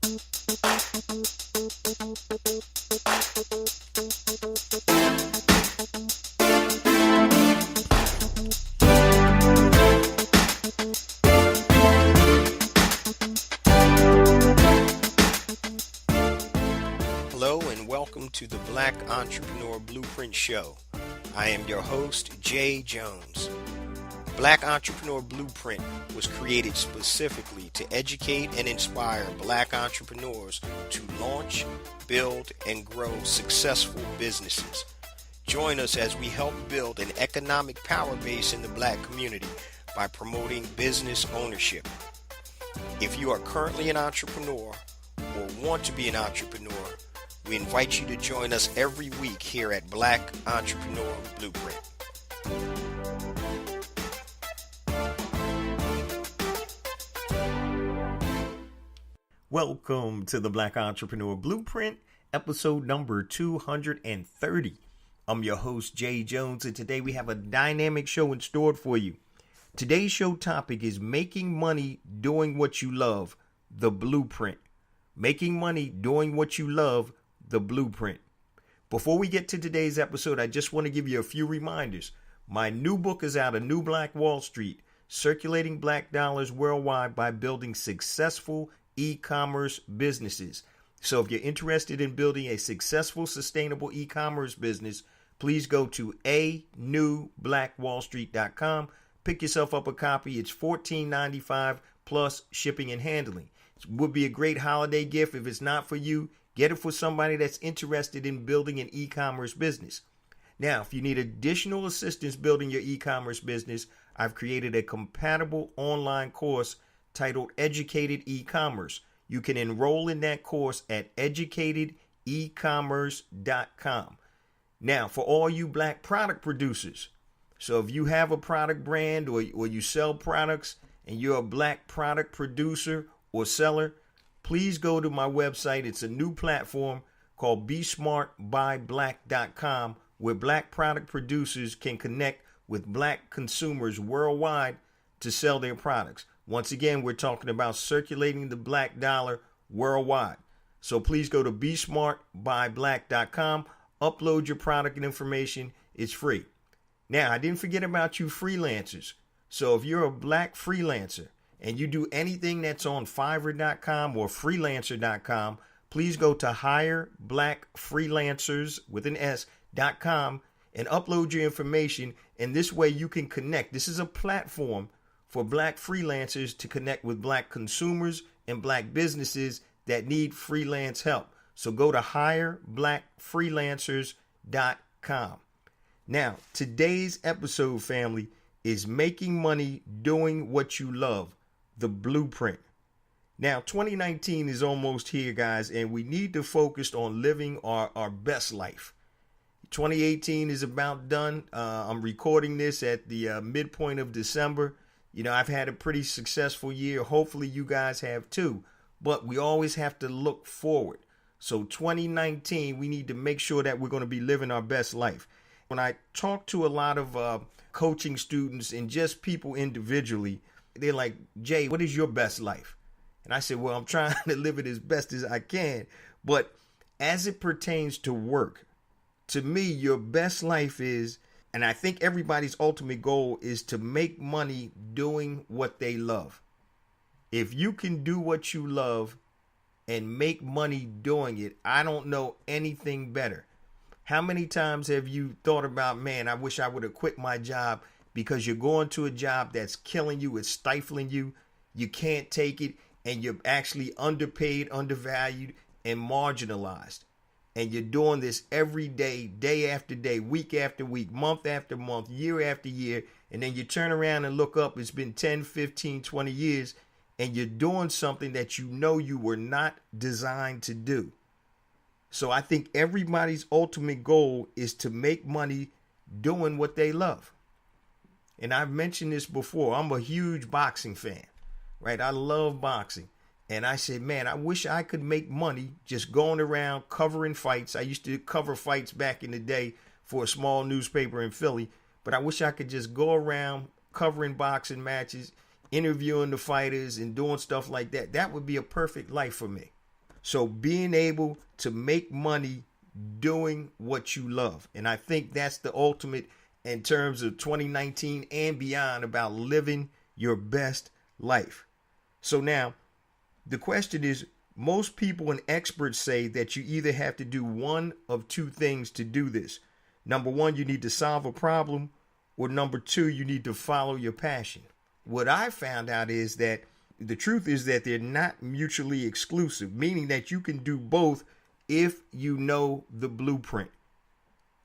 Hello and welcome to the Black Entrepreneur Blueprint Show. I am your host, Jay Jones. Black Entrepreneur Blueprint was created specifically to educate and inspire Black entrepreneurs to launch, build, and grow successful businesses. Join us as we help build an economic power base in the Black community by promoting business ownership. If you are currently an entrepreneur or want to be an entrepreneur, we invite you to join us every week here at Black Entrepreneur Blueprint. Welcome to the Black Entrepreneur Blueprint, episode number 230. I'm your host, Jay Jones, and today we have a dynamic show in store for you. Today's show topic is making money doing what you love, the blueprint. Making money doing what you love, the blueprint. Before we get to today's episode, I just want to give you a few reminders. My new book is out, A New Black Wall Street, Circulating Black Dollars Worldwide by Building Successful E-Commerce Businesses. So if you're interested in building a successful, sustainable e-commerce business, please go to anewblackwallstreet.com. Pick yourself up a copy. It's $14.95 plus shipping and handling. It would be a great holiday gift. If it's not for you, get it for somebody that's interested in building an e-commerce business. Now, if you need additional assistance building your e-commerce business, I've created a compatible online course titled Educated E-Commerce. You can enroll in that course at educatedecommerce.com. Now, for all you Black product producers, so if you have a product brand or you sell products and you're a Black product producer or seller, please go to my website. It's a new platform called BeSmartByBlack.com, where Black product producers can connect with Black consumers worldwide to sell their products. Once again, we're talking about circulating the Black dollar worldwide. So please go to BeSmartByBlack.com, upload your product and information. It's free. Now, I didn't forget about you freelancers. So if you're a Black freelancer, and you do anything that's on Fiverr.com or Freelancer.com, please go to hireblackfreelancers with an S.com and upload your information. And this way you can connect. This is a platform for Black freelancers to connect with Black consumers and Black businesses that need freelance help. So go to hireblackfreelancers.com. Now, today's episode, family, is making money doing what you love. The blueprint. Now, 2019 is almost here, guys, and we need to focus on living our best life. 2018 is about done. I'm recording this at the midpoint of December. You know, I've had a pretty successful year. Hopefully you guys have too. But we always have to look forward. So 2019, we need to make sure that we're going to be living our best life. When I talk to a lot of coaching students and just people individually, they're like, Jay, what is your best life? And I said, well, I'm trying to live it as best as I can. But as it pertains to work, to me, your best life is, and I think everybody's ultimate goal is to make money doing what they love. If you can do what you love and make money doing it, I don't know anything better. How many times have you thought about, man, I wish I would have quit my job, because you're going to a job that's killing you, it's stifling you, you can't take it, and you're actually underpaid, undervalued, and marginalized. And you're doing this every day, day after day, week after week, month after month, year after year, and then you turn around and look up, it's been 10, 15, 20 years, and you're doing something that you know you were not designed to do. So I think everybody's ultimate goal is to make money doing what they love. And I've mentioned this before. I'm a huge boxing fan, right? I love boxing. And I said, man, I wish I could make money just going around covering fights. I used to cover fights back in the day for a small newspaper in Philly. But I wish I could just go around covering boxing matches, interviewing the fighters and doing stuff like that. That would be a perfect life for me. So being able to make money doing what you love. And I think that's the ultimate in terms of 2019 and beyond about living your best life. So now the question is, most people and experts say that you either have to do one of two things to do this. Number one, you need to solve a problem, or number two, you need to follow your passion. What I found out is that the truth is that they're not mutually exclusive, meaning that you can do both if you know the blueprint.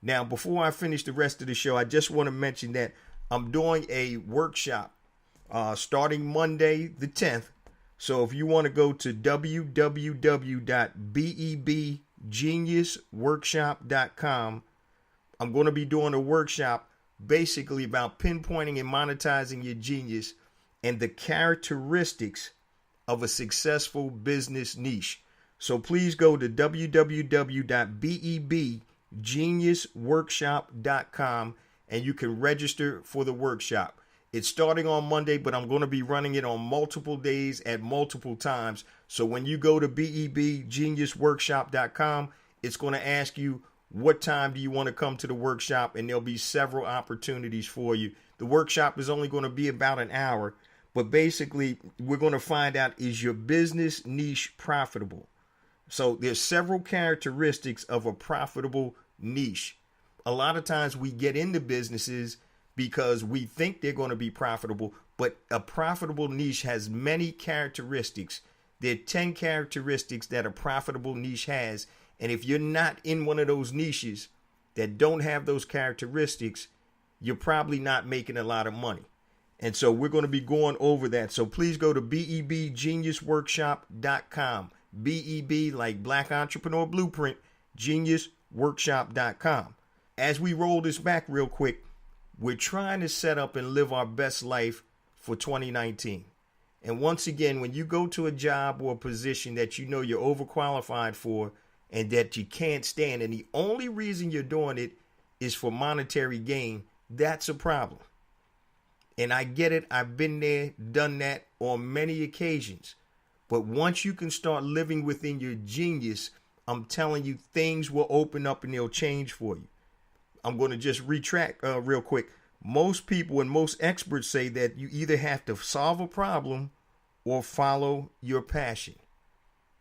Now, before I finish the rest of the show, I just want to mention that I'm doing a workshop starting Monday the 10th. So if you want to go to www.bebgeniusworkshop.com, I'm going to be doing a workshop basically about pinpointing and monetizing your genius and the characteristics of a successful business niche. So please go to www.bebgeniusworkshop.com and you can register for the workshop. It's starting on Monday, but I'm going to be running it on multiple days at multiple times. So when you go to bebgeniusworkshop.com, it's going to ask you what time do you want to come to the workshop, and there'll be several opportunities for you. The workshop is only going to be about an hour, but basically we're going to find out, is your business niche profitable? So there's several characteristics of a profitable niche. A lot of times we get into businesses because we think they're going to be profitable, but a profitable niche has many characteristics. There are 10 characteristics that a profitable niche has. And if you're not in one of those niches that don't have those characteristics, you're probably not making a lot of money. And so we're going to be going over that. So please go to bebgeniusworkshop.com. BEB like Black Entrepreneur Blueprint, geniusworkshop.com. As we roll this back real quick, we're trying to set up and live our best life for 2019. And once again, when you go to a job or a position that you know you're overqualified for and that you can't stand, and the only reason you're doing it is for monetary gain, that's a problem. And I get it. I've been there, done that on many occasions. But once you can start living within your genius, I'm telling you, things will open up and they'll change for you. I'm going to just retract real quick. Most people and most experts say that you either have to solve a problem or follow your passion.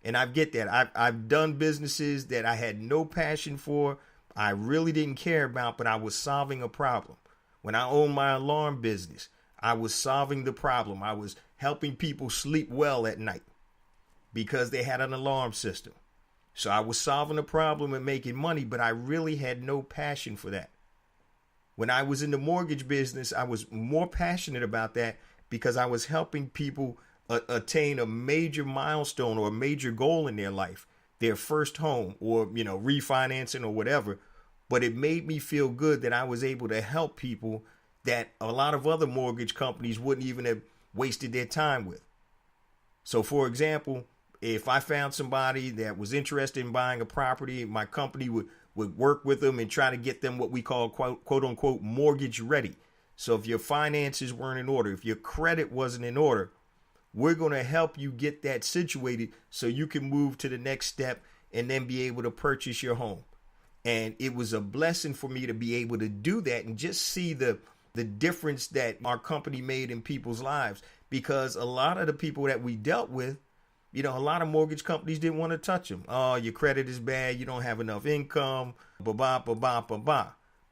And I get that. I've done businesses that I had no passion for. I really didn't care about, but I was solving a problem. When I owned my alarm business, I was solving the problem. I was helping people sleep well at night because they had an alarm system. So I was solving a problem and making money, but I really had no passion for that. When I was in the mortgage business, I was more passionate about that because I was helping people attain a major milestone or a major goal in their life, their first home or, refinancing or whatever. But it made me feel good that I was able to help people that a lot of other mortgage companies wouldn't even have wasted their time with. So, for example, if I found somebody that was interested in buying a property, my company would work with them and try to get them what we call quote unquote mortgage ready. So if your finances weren't in order, if your credit wasn't in order, we're going to help you get that situated so you can move to the next step and then be able to purchase your home. And it was a blessing for me to be able to do that and just see the difference that our company made in people's lives, because a lot of the people that we dealt with, a lot of mortgage companies didn't want to touch them. Oh, your credit is bad. You don't have enough income. But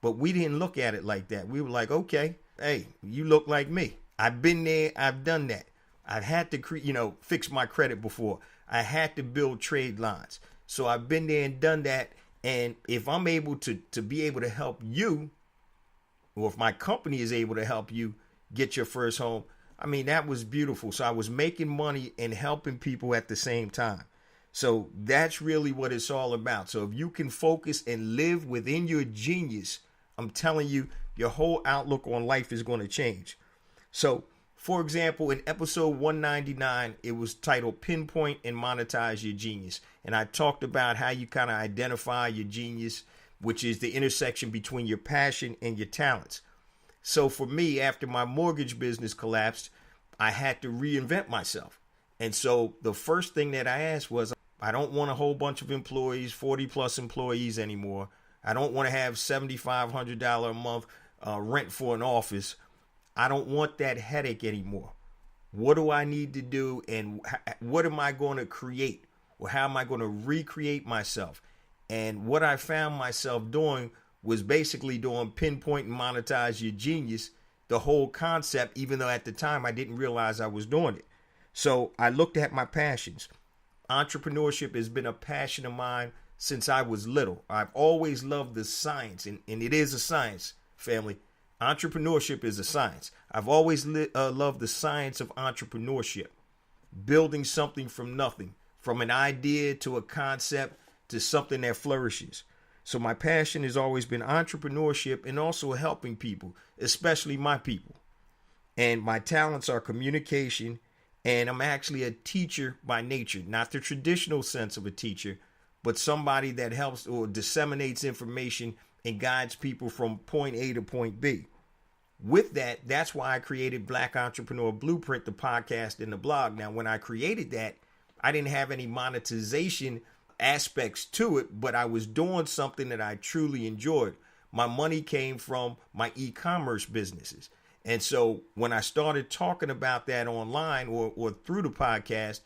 we didn't look at it like that. We were like, okay, hey, you look like me. I've been there. I've done that. I've had to, fix my credit before. I had to build trade lines. So I've been there and done that. And if I'm able to be able to help you, or if my company is able to help you get your first home, that was beautiful. So I was making money and helping people at the same time. So that's really what it's all about. So if you can focus and live within your genius, I'm telling you, your whole outlook on life is going to change. So, for example, in episode 199, it was titled Pinpoint and Monetize Your Genius. And I talked about how you kind of identify your genius, which is the intersection between your passion and your talents. So for me, after my mortgage business collapsed, I had to reinvent myself. And so the first thing that I asked was, I don't want a whole bunch of employees, 40 plus employees anymore. I don't want to have $7,500 a month rent for an office. I don't want that headache anymore. What do I need to do, and what am I going to create, or how am I going to recreate myself? And what I found myself doing was basically doing pinpoint and monetize your genius, the whole concept, even though at the time I didn't realize I was doing it. So I looked at my passions. Entrepreneurship has been a passion of mine since I was little. I've always loved the science, and it is a science, family. Entrepreneurship is a science. I've always loved the science of entrepreneurship, building something from nothing, from an idea to a concept to something that flourishes. So my passion has always been entrepreneurship and also helping people, especially my people. And my talents are communication, and I'm actually a teacher by nature, not the traditional sense of a teacher, but somebody that helps or disseminates information and guides people from point A to point B. With that, that's why I created Black Entrepreneur Blueprint, the podcast and the blog. Now, when I created that, I didn't have any monetization aspects to it, but I was doing something that I truly enjoyed. My money came from my e-commerce businesses. And so when I started talking about that online or through the podcast,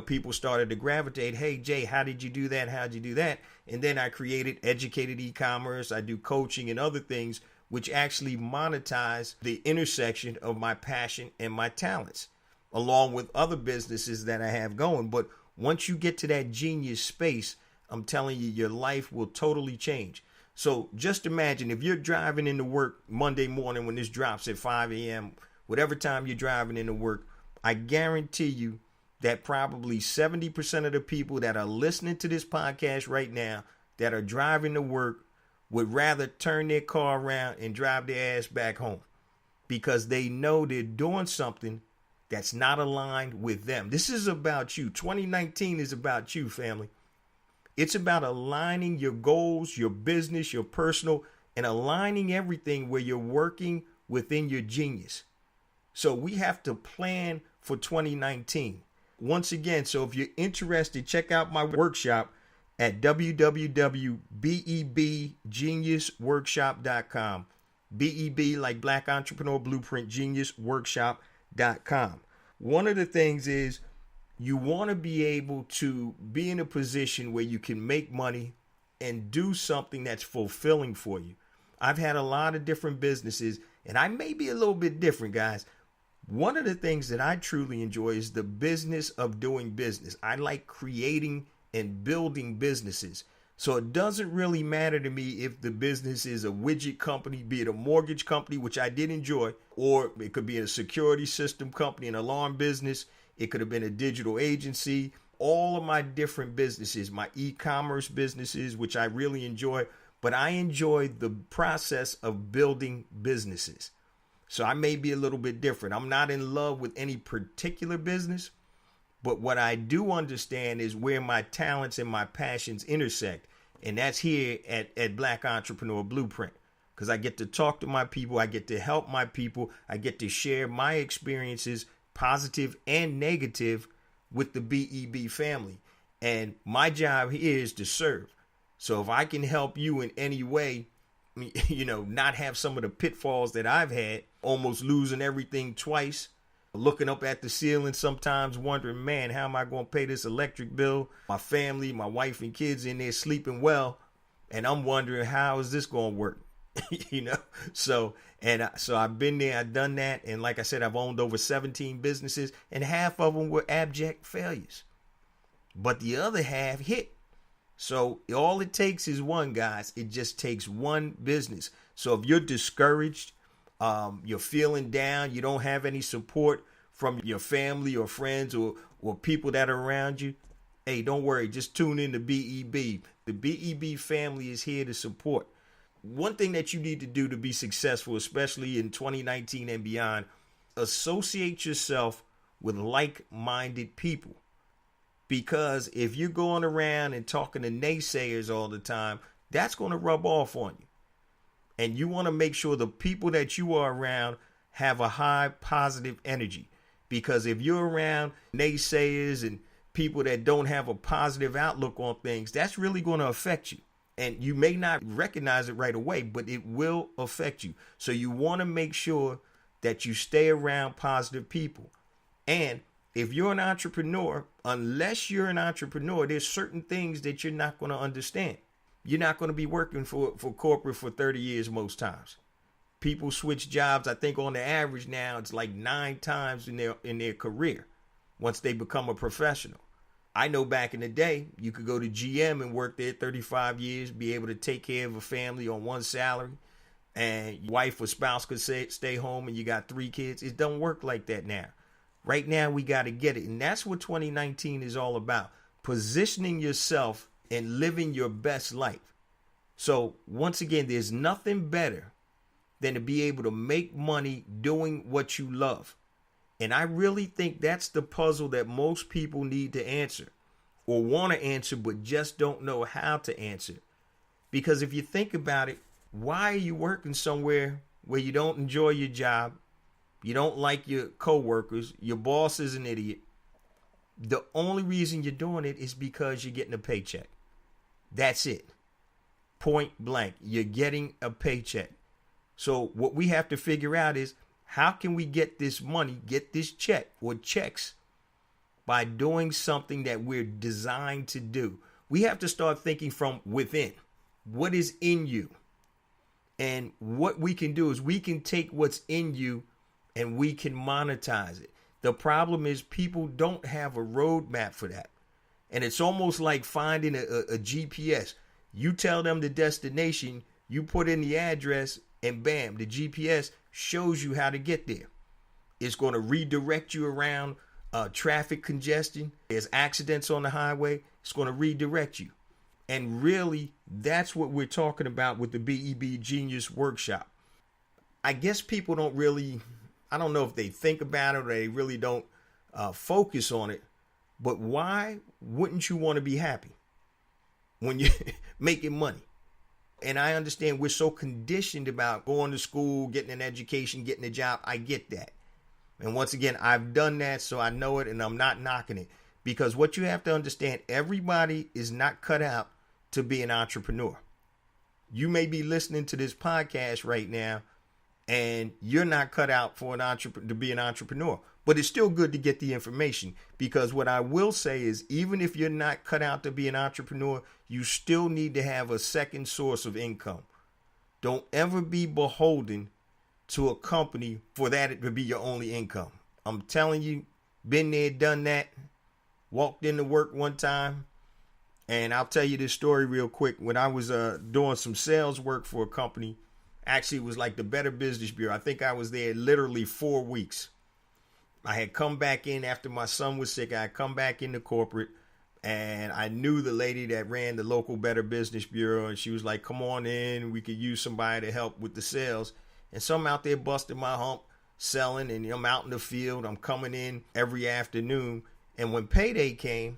people started to gravitate. Hey, Jay, how did you do that? How'd you do that? And then I created Educated E-commerce. I do coaching and other things, which actually monetize the intersection of my passion and my talents, along with other businesses that I have going. But once you get to that genius space, I'm telling you, your life will totally change. So just imagine if you're driving into work Monday morning when this drops at 5 a.m., whatever time you're driving into work, I guarantee you that probably 70% of the people that are listening to this podcast right now that are driving to work would rather turn their car around and drive their ass back home because they know they're doing something that's not aligned with them. This is about you. 2019 is about you, family. It's about aligning your goals, your business, your personal, and aligning everything where you're working within your genius. So we have to plan for 2019. Once again, so if you're interested, check out my workshop at www.bebgeniusworkshop.com. BEB like Black Entrepreneur Blueprint, geniusworkshop.com. One of the things is you want to be able to be in a position where you can make money and do something that's fulfilling for you. I've had a lot of different businesses, and I may be a little bit different, guys. One of the things that I truly enjoy is the business of doing business. I like creating and building businesses. So it doesn't really matter to me if the business is a widget company, be it a mortgage company, which I did enjoy, or it could be a security system company, an alarm business. It could have been a digital agency. All of my different businesses, my e-commerce businesses, which I really enjoy, but I enjoy the process of building businesses. So I may be a little bit different. I'm not in love with any particular business, but what I do understand is where my talents and my passions intersect. And that's here at Black Entrepreneur Blueprint, because I get to talk to my people. I get to help my people. I get to share my experiences, positive and negative, with the BEB family. And my job here is to serve. So if I can help you in any way, not have some of the pitfalls that I've had, almost losing everything twice, looking up at the ceiling sometimes wondering, man, how am I going to pay this electric bill? My family, my wife and kids in there sleeping well, and I'm wondering, how is this going to work? So I've been there, I've done that, and like I said, I've owned over 17 businesses, and half of them were abject failures, but the other half hit. So all it takes is one, guys. It just takes one business. So if you're discouraged, you're feeling down, you don't have any support from your family or friends or people that are around you, hey, don't worry. Just tune in to BEB. The BEB family is here to support. One thing that you need to do to be successful, especially in 2019 and beyond, associate yourself with like-minded people. Because if you're going around and talking to naysayers all the time, that's going to rub off on you. And you want to make sure the people that you are around have a high positive energy. Because if you're around naysayers and people that don't have a positive outlook on things, that's really going to affect you. And you may not recognize it right away, but it will affect you. So you want to make sure that you stay around positive people. And if you're an entrepreneur, unless you're an entrepreneur, there's certain things that you're not going to understand. You're not going to be working for corporate for 30 years most times. People switch jobs. I think on the average now, it's like 9 times in their career once they become a professional. I know back in the day, you could go to GM and work there 35 years, be able to take care of a family on one salary, and your wife or spouse could stay home and you got 3 kids. It don't work like that now. Right now, we got to get it. And that's what 2019 is all about. Positioning yourself and living your best life. So once again, there's nothing better than to be able to make money doing what you love. And I really think that's the puzzle that most people need to answer or want to answer, but just don't know how to answer. Because if you think about it, why are you working somewhere where you don't enjoy your job? You don't like your coworkers. Your boss is an idiot. The only reason you're doing it is because you're getting a paycheck. That's it. Point blank. You're getting a paycheck. So what we have to figure out is, how can we get this money, get this check or checks by doing something that we're designed to do? We have to start thinking from within. What is in you? And what we can do is we can take what's in you and we can monetize it. The problem is people don't have a roadmap for that. And it's almost like finding a GPS. You tell them the destination, you put in the address, and bam, the GPS shows you how to get there. It's going to redirect you around traffic congestion. There's accidents on the highway. It's going to redirect you. And really, that's what we're talking about with the BEB Genius Workshop. I guess people don't really, I don't know if they think about it or they really don't focus on it. But why wouldn't you want to be happy when you're making money? And I understand we're so conditioned about going to school, getting an education, getting a job. I get that. And once again, I've done that, so I know it, and I'm not knocking it. Because what you have to understand, everybody is not cut out to be an entrepreneur. You may be listening to this podcast right now, and you're not cut out for to be an entrepreneur. But it's still good to get the information, because what I will say is, even if you're not cut out to be an entrepreneur, you still need to have a second source of income. Don't ever be beholden to a company for that to be your only income. I'm telling you, been there, done that. Walked into work one time, and I'll tell you this story real quick. When I was doing some sales work for a company, actually it was like the Better Business Bureau. I think I was there literally 4 weeks. I had come back in after my son was sick. I had come back into corporate, and I knew the lady that ran the local Better Business Bureau, and she was like, come on in. We could use somebody to help with the sales. And so I'm out there busting my hump, selling, and I'm out in the field. I'm coming in every afternoon. And when payday came,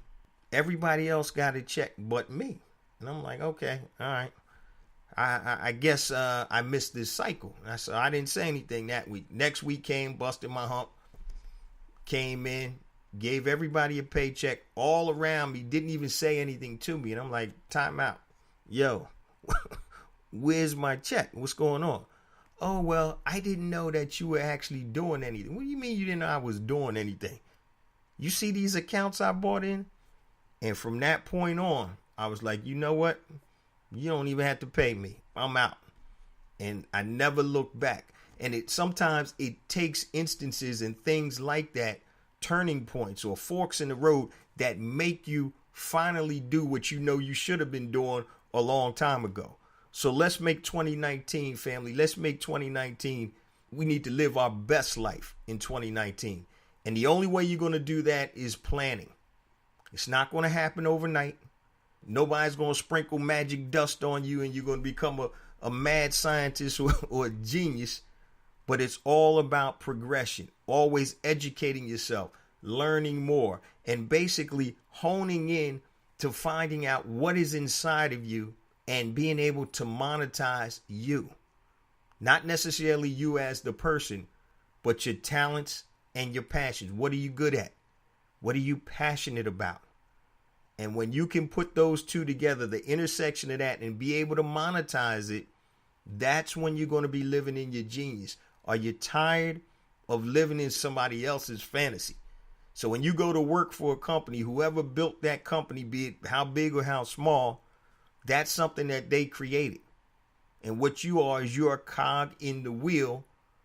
everybody else got a check but me. And I'm like, okay, all right. I guess I missed this cycle. I didn't say anything that week. Next week came, busted my hump. Came in, gave everybody a paycheck all around me, didn't even say anything to me. And I'm like, time out. Yo, where's my check? What's going on? Oh, well, I didn't know that you were actually doing anything. What do you mean you didn't know I was doing anything? You see these accounts I bought in? And from that point on, I was like, you know what? You don't even have to pay me. I'm out. And I never looked back. And sometimes it takes instances and things like that, turning points or forks in the road, that make you finally do what you know you should have been doing a long time ago. So let's make 2019, family. Let's make 2019. We need to live our best life in 2019. And the only way you're going to do that is planning. It's not going to happen overnight. Nobody's going to sprinkle magic dust on you and you're going to become a mad scientist or a genius. But it's all about progression, always educating yourself, learning more, and basically honing in to finding out what is inside of you and being able to monetize you. Not necessarily you as the person, but your talents and your passions. What are you good at? What are you passionate about? And when you can put those two together, the intersection of that, and be able to monetize it, that's when you're going to be living in your genius. Are you tired of living in somebody else's fantasy? So when you go to work for a company, whoever built that company, be it how big or how small, that's something that they created. And what you are is you're a cog in the wheel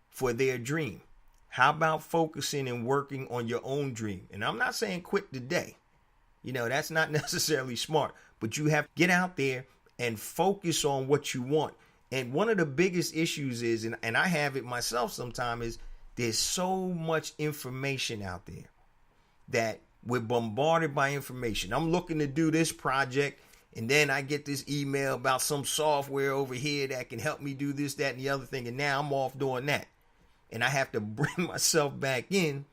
for their dream. How about focusing and working on your own dream? And I'm not saying quit today. That's not necessarily smart, but you have to get out there and focus on what you want. And one of the biggest issues is, and I have it myself sometimes, is there's so much information out there that we're bombarded by information. I'm looking to do this project, and then I get this email about some software over here that can help me do this, that, and the other thing. And now I'm off doing that. And I have to bring myself back in,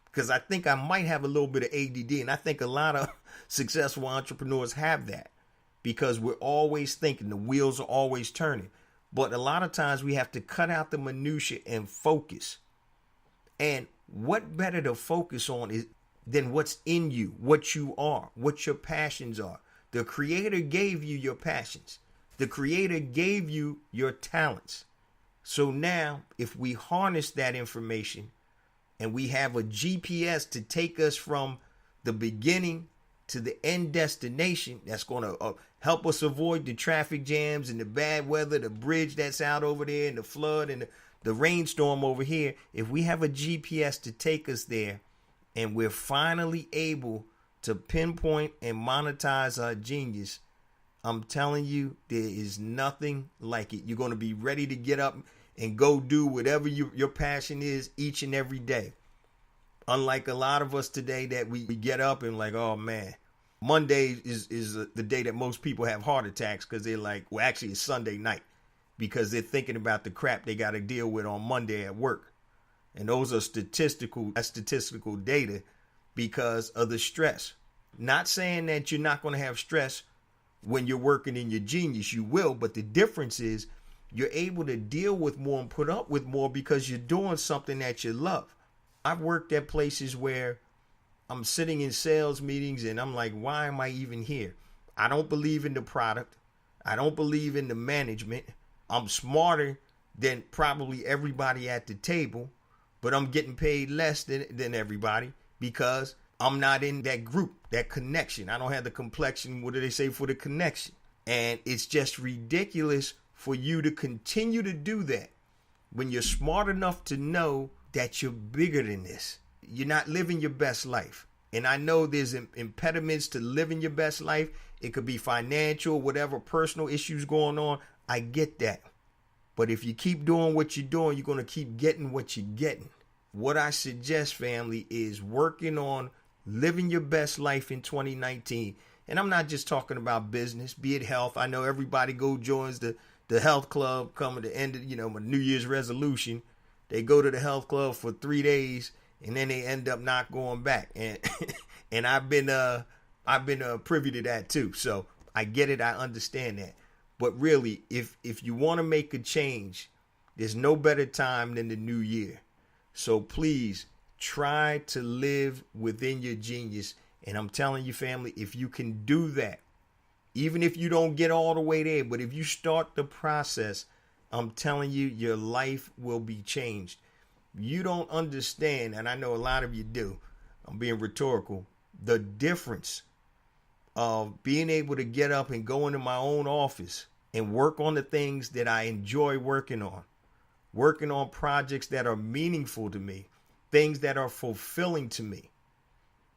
because I think I might have a little bit of ADD. And I think a lot of successful entrepreneurs have that, because we're always thinking, the wheels are always turning. But a lot of times we have to cut out the minutia and focus. And what better to focus on is than what's in you, what you are, what your passions are. The Creator gave you your passions. The Creator gave you your talents. So now, if we harness that information and we have a GPS to take us from the beginning to the end destination, that's going to help us avoid the traffic jams and the bad weather, the bridge that's out over there, and the flood and the rainstorm over here. If we have a GPS to take us there, and we're finally able to pinpoint and monetize our genius, I'm telling you, there is nothing like it. You're going to be ready to get up and go do whatever your passion is each and every day. Unlike a lot of us today that we get up and like, oh man, Monday is the day that most people have heart attacks, because they're like, well, actually it's Sunday night, because they're thinking about the crap they got to deal with on Monday at work. And those are statistical data because of the stress. Not saying that you're not going to have stress when you're working in your genius. You will, but the difference is you're able to deal with more and put up with more because you're doing something that you love. I've worked at places where I'm sitting in sales meetings and I'm like, why am I even here? I don't believe in the product. I don't believe in the management. I'm smarter than probably everybody at the table, but I'm getting paid less than everybody because I'm not in that group, that connection. I don't have the complexion, what do they say, for the connection. And it's just ridiculous for you to continue to do that when you're smart enough to know that you're bigger than this. You're not living your best life. And I know there's impediments to living your best life. It could be financial, whatever, personal issues going on. I get that. But if you keep doing what you're doing, you're going to keep getting what you're getting. What I suggest, family, is working on living your best life in 2019. And I'm not just talking about business, be it health. I know everybody joins the health club coming to end of, my New Year's resolution. They go to the health club for 3 days and then they end up not going back. And I've been privy to that too. So I get it. I understand that. But really, if you want to make a change, there's no better time than the new year. So please try to live within your genius. And I'm telling you, family, if you can do that, even if you don't get all the way there, but if you start the process, I'm telling you, your life will be changed. You don't understand, and I know a lot of you do, I'm being rhetorical, the difference of being able to get up and go into my own office and work on the things that I enjoy working on projects that are meaningful to me, things that are fulfilling to me.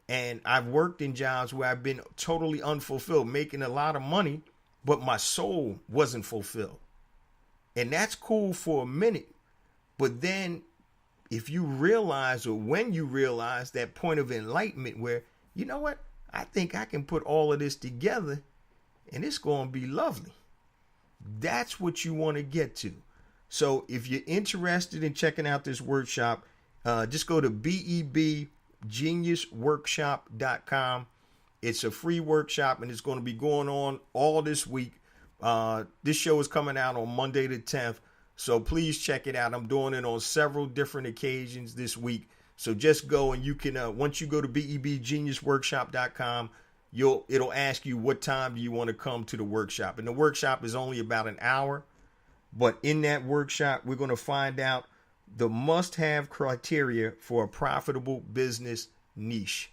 And I've worked in jobs where I've been totally unfulfilled, making a lot of money, but my soul wasn't fulfilled. And that's cool for a minute. But then if you realize, or when you realize that point of enlightenment where, you know what, I think I can put all of this together and it's going to be lovely. That's what you want to get to. So if you're interested in checking out this workshop, just go to BEBGeniusWorkshop.com. It's a free workshop and it's going to be going on all this week. This show is coming out on Monday the 10th. So please check it out. I'm doing it on several different occasions this week. So just go and you can, once you go to BEBGeniusWorkshop.com, it'll ask you what time do you want to come to the workshop. And the workshop is only about an hour. But in that workshop, we're going to find out the must-have criteria for a profitable business niche.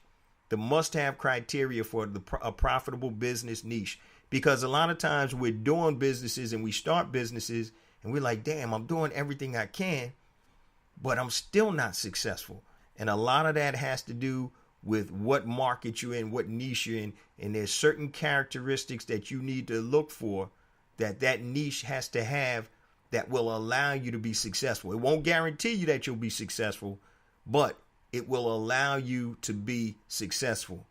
The must-have criteria for a profitable business niche. Because a lot of times we're doing businesses and we start businesses and we're like, damn, I'm doing everything I can, but I'm still not successful. And a lot of that has to do with what market you're in, what niche you're in. And there's certain characteristics that you need to look for that niche has to have that will allow you to be successful. It won't guarantee you that you'll be successful, but it will allow you to be successful.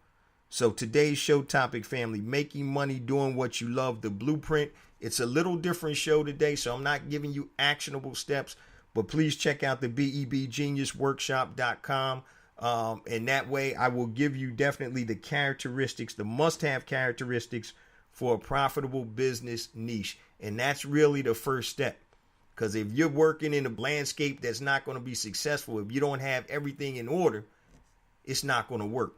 So today's show topic, family, making money doing what you love, the blueprint. It's a little different show today, so I'm not giving you actionable steps, but please check out the BEBgeniusworkshop.com. And that way I will give you definitely the characteristics, the must-have characteristics for a profitable business niche. And that's really the first step. Because if you're working in a landscape that's not going to be successful, if you don't have everything in order, it's not going to work.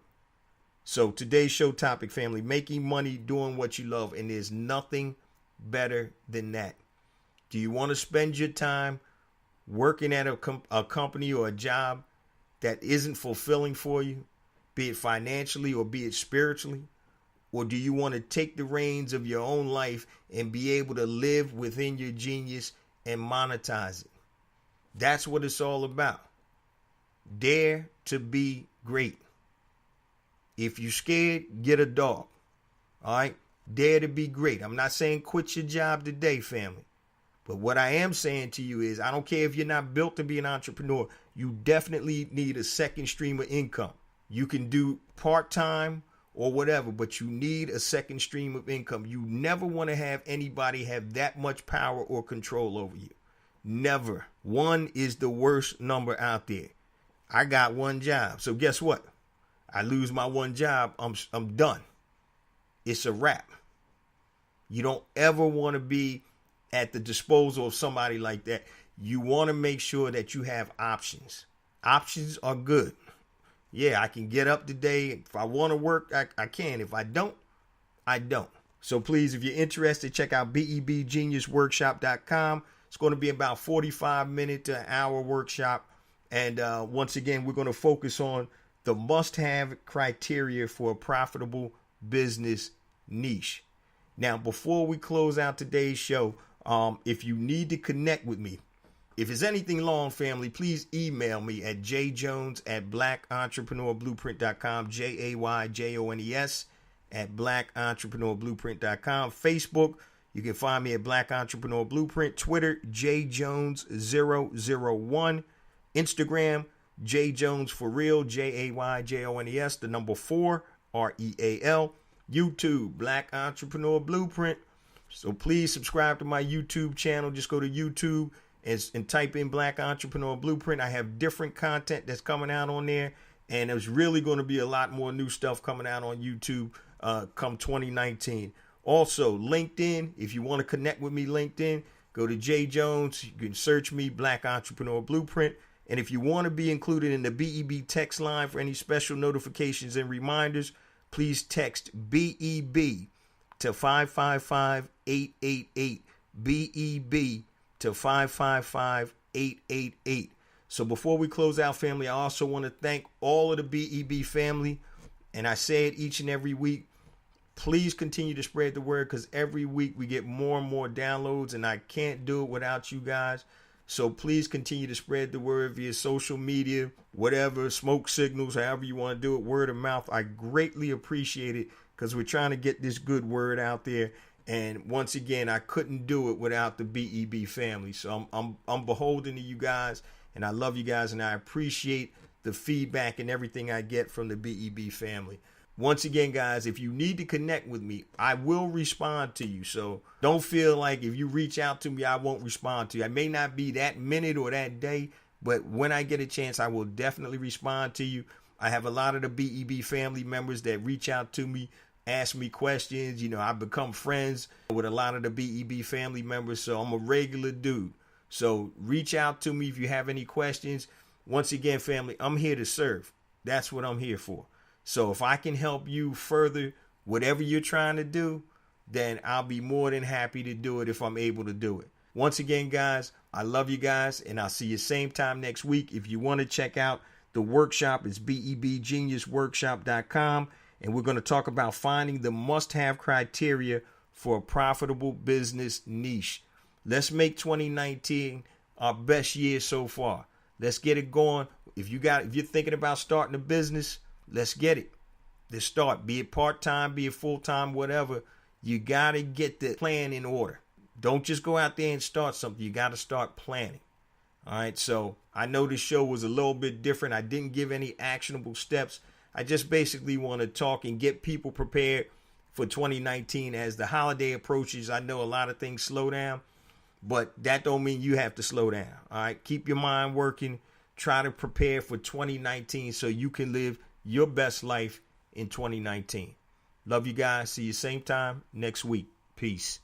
So today's show topic, family, making money doing what you love. And there's nothing better than that. Do you want to spend your time working at a company or a job that isn't fulfilling for you, be it financially or be it spiritually? Or do you want to take the reins of your own life and be able to live within your genius and monetize it? That's what it's all about. Dare to be great. If you're scared, get a dog. All right? Dare to be great. I'm not saying quit your job today, family. But what I am saying to you is I don't care if you're not built to be an entrepreneur. You definitely need a second stream of income. You can do part-time or whatever, but you need a second stream of income. You never want to have anybody have that much power or control over you. Never. One is the worst number out there. I got one job. So guess what? I lose my one job, I'm done. It's a wrap. You don't ever want to be at the disposal of somebody like that. You want to make sure that you have options. Options are good. Yeah, I can get up today. If I want to work, I can. If I don't, I don't. So please, if you're interested, check out BEBgeniusworkshop.com. It's going to be about 45-minute to an hour workshop. And once again, we're going to focus on the must-have criteria for a profitable business niche. Now, before we close out today's show, if you need to connect with me, if it's anything long, family, please email me at jjones@blackentrepreneurblueprint.com, JAYJONES @blackentrepreneurblueprint.com. Facebook, you can find me at Black Entrepreneur Blueprint. Twitter, jjones001. Instagram, jjones for real, JAYJONES, the number 4, REAL. YouTube, Black Entrepreneur Blueprint. So please subscribe to my YouTube channel. Just go to YouTube and type in Black Entrepreneur Blueprint. I have different content that's coming out on there, and there's really going to be a lot more new stuff coming out on YouTube come 2019. Also, LinkedIn, if you want to connect with me, LinkedIn, go to J Jones. You can search me, Black Entrepreneur Blueprint. And if you want to be included in the BEB text line for any special notifications and reminders, please text BEB to 555-888. BEB to 555-888. So before we close out, family, I also want to thank all of the BEB family. And I say it each and every week. Please continue to spread the word, because every week we get more and more downloads, and I can't do it without you guys. So please continue to spread the word via social media, whatever, smoke signals, however you want to do it, word of mouth. I greatly appreciate it, because we're trying to get this good word out there. And once again, I couldn't do it without the BEB family. So I'm beholden to you guys, and I love you guys, and I appreciate the feedback and everything I get from the BEB family. Once again, guys, if you need to connect with me, I will respond to you. So don't feel like if you reach out to me, I won't respond to you. I may not be that minute or that day, but when I get a chance, I will definitely respond to you. I have a lot of the BEB family members that reach out to me, ask me questions. You know, I've become friends with a lot of the BEB family members, so I'm a regular dude. So reach out to me if you have any questions. Once again, family, I'm here to serve. That's what I'm here for. So if I can help you further whatever you're trying to do, then I'll be more than happy to do it if I'm able to do it. Once again, guys, I love you guys, and I'll see you same time next week. If you want to check out the workshop, it's BEBGeniusWorkshop.com, and we're going to talk about finding the must-have criteria for a profitable business niche. Let's make 2019 our best year so far. Let's get it going. If you're thinking about starting a business, let's get it. Let's start. Be it part-time, be it full-time, whatever. You got to get the plan in order. Don't just go out there and start something. You got to start planning. All right. So I know this show was a little bit different. I didn't give any actionable steps. I just basically want to talk and get people prepared for 2019 as the holiday approaches. I know a lot of things slow down, but that don't mean you have to slow down. All right. Keep your mind working. Try to prepare for 2019 so you can live your best life in 2019. Love you guys. See you same time next week. Peace.